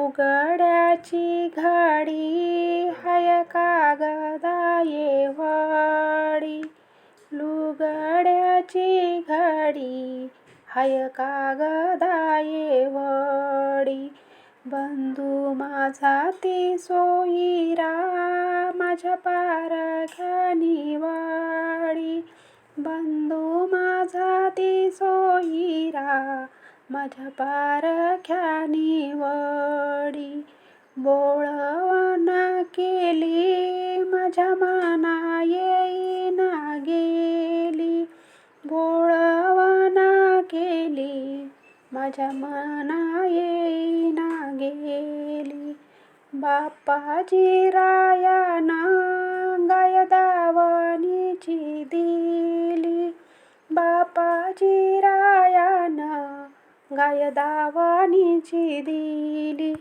लुगड्याची घडी हाय कागदाये वडी. लुगड्याची घडी हाय कागदाये वडी. बंधू माझा ती सोयीरा माझ्या पारख्यानी वडी. बंधू माझा ती सोयीरा माझ्या पारख्यानी वडी. बोळवणा केली माझ्या मना येईना गेली. बोळवणा केली माझ्या मना येईना गेली. बाप्पाजी रायानं गाय दावणीची दिली. बाप्पाजी रायानं गाय दावणीची दिली.